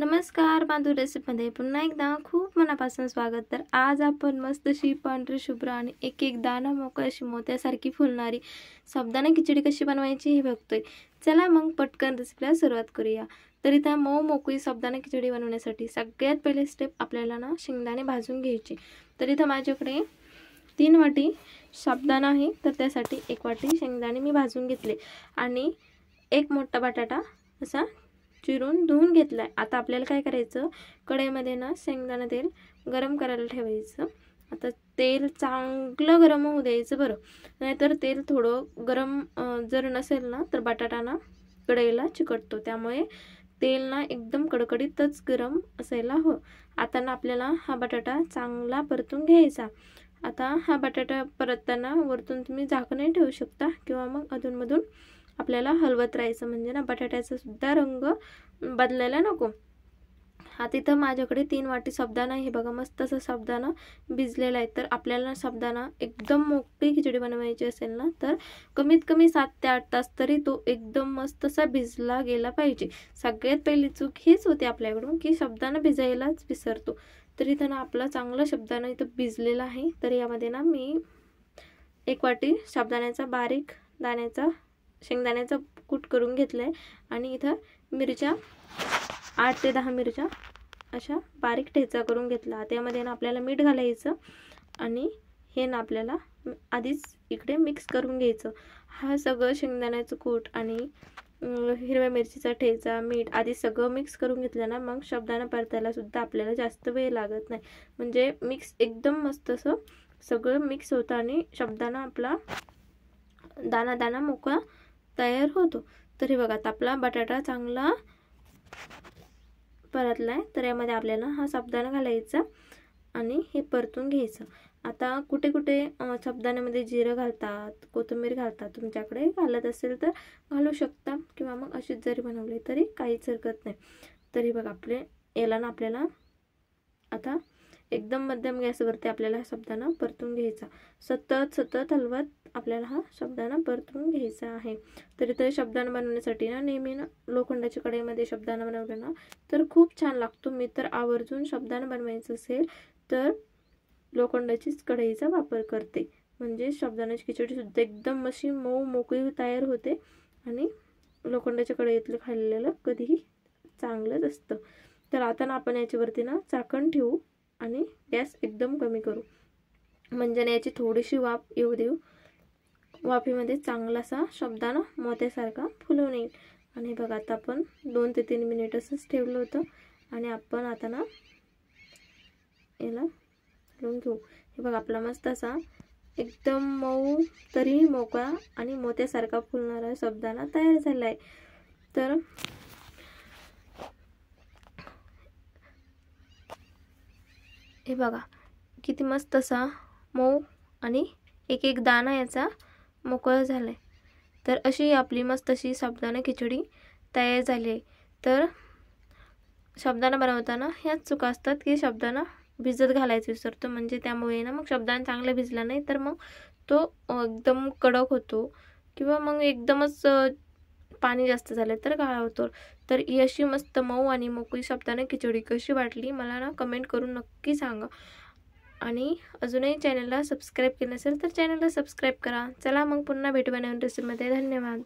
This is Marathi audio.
नमस्कार, माधुरी रेसिपीमध्ये पुन्हा एकदा खूप मनापासून स्वागत। तर आज आपण मस्त अशी पांढरी शुभ्र आणि एक एक दाणा मोकळी अशी मोत्यासारखी फुलणारी साबुदाणा खिचडी कशी बनवायची हे बघतोय। चला मग पटकन रेसिपीला सुरुवात करूया। तर इथे मऊ मोकळी साबुदाणा खिचडी बनवण्यासाठी सगळ्यात पहिले स्टेप आपल्याला ना शेंगदाणे भाजून घ्यायचे। तर इथे माझ्याकडे 3 वाटी साबुदाणा आहे, तर त्यासाठी 1 वाटी शेंगदाणे मी भाजून घेतले आणि एक मोठा बटाटा असा चिरून धुवून घेतलाय। आता आपल्याला काय करायचं, कढईमध्ये ना शेंगदाणा तेल गरम करायला ठेवायचं। आता तेल चांगलं गरम होऊ द्यायचं बरं, नाहीतर तेल थोडं गरम जर नसेल ना तर बटाटा ना कढईला चिकटतो, त्यामुळे तेल ना एकदम कडकडीतच गरम असायला हवं। आता ना आपल्याला हा बटाटा चांगला परतून घ्यायचा। आता हा बटाटा परतताना वरतून तुम्ही झाकणही ठेवू शकता किंवा मग अधूनमधून आपल्याला हलवत राहायचं, म्हणजे ना बटाट्याचा सुद्धा रंग बदलायला नको। आता इथं माझ्याकडे 3 वाटी साबुदाणा आहे बघा, मस्त असा साबुदाणा भिजलेला आहे। तर आपल्याला साबुदाणा एकदम मोकळी खिचडी बनवायची असेल ना तर कमीत कमी 7 ते 8 तास तरी तो एकदम मस्त असा भिजला गेला पाहिजे। सगळ्यात पहिली चूक हीच होते आपल्याकडून की साबुदाणा भिजायलाच विसरतो। तर इथं ना आपला चांगला साबुदाणा इथं भिजलेला आहे। तर यामध्ये ना मी 1 वाटी साबुदाण्याचा बारीक दाण्याचा शेंगदाण्याचा कूट करून घेतलाय आणि इथं मिरच्या 8 ते 10 मिरच्या अशा बारीक ठेचा करून घेतला। त्यामध्ये ना आपल्याला मीठ घालायचं आणि हे ना आपल्याला आधीच इकडे मिक्स करून घ्यायचं। हा सगळं शेंगदाण्याचं कूट आणि हिरव्या मिरचीचा ठेचा, मीठ आधी सगळं मिक्स करून घेतलं ना मग साबुदाणा परतायला सुद्धा आपल्याला जास्त वेळ लागत नाही, म्हणजे मिक्स एकदम मस्त असं सगळं मिक्स होतं आणि साबुदाणा आपला दाना दाना मोकळा तयार होतो। तर हे बघा, आपला बटाटा चांगला परतलाय। तर यामध्ये आपल्याला हा साबुदाणा घालायचा आणि हे परतून घ्यायचं। आता कुठे कुठे साबुदाण्यामध्ये जिरं घालतात, कोथिंबीर घालतात, तुमच्याकडे घालत असेल तर घालू शकता किंवा मग अशीच जरी बनवली तरी काहीच हरकत नाही। तर हे बघा, आपले याला ना आपल्याला आता एकदम मध्यम गॅसवरती आपल्याला हा साबुदाणा परतून घ्यायचा। सतत हलवत आपल्याला हा साबुदाणा परतून घ्यायचा आहे। तर इथे साबुदाणा बनवण्यासाठी ना नेहमी ना लोखंडाच्या कढईमध्ये साबुदाणा बनवला ना तर खूप छान लागतो। मी तर आवर्जून साबुदाणा बनवायचं असेल तर लोखंडाचीच कढईचा वापर करते, म्हणजे साबुदाण्याची खिचडी सुद्धा एकदम अशी मऊ मोकळी तयार होते आणि लोखंडाच्या कढईतलं खाल्लेलं कधीही चांगलंच असतं। तर आता ना आपण याच्यावरती ना झाकण ठेवू आणि गॅस एकदम कमी करू, म्हणजे ना याची थोडीशी वाफ येऊ देऊ। वाफेमध्ये चांगलासा साबुदाणा मोत्यासारखा फुलून येईल। आणि बघा, आता आपण 2 ते 3 मिनिट असंच ठेवलं होतं आणि आपण आता ना याला हलवून घेऊ। हे बघा, आपला मस्त असा एकदम मऊ तरी मोकळा आणि मोत्यासारखा फुलणारा साबुदाणा तयार झाला आहे। तर हे बघा किती मस्त असा मऊ आणि एक एक दाणा याचा मोकळा झालाय। तर अशी आपली मस्त अशी साबुदाणा खिचडी तयार झाली आहे। तर साबुदाणा बनवताना ह्याच चुका असतात की साबुदाणा भिजत घालायचं विसरतो, म्हणजे त्यामुळे ना मग साबुदाणा चांगला भिजला नाही तर मग तो एकदम कडक होतो किंवा मग एकदमच पाणी जास्त झालं तर गाळा होतो। तर ही अशी मस्त मऊ आणि मोकळी साबुदाणा खिचडी कशी वाटली मला ना कमेंट करून नक्की सांगा। आणि अजूनही चॅनलला सबस्क्राईब केलं नसेल तर चॅनलला सबस्क्राईब करा। चला मग पुन्हा भेटू नवीन रेसिपीमध्ये। धन्यवाद।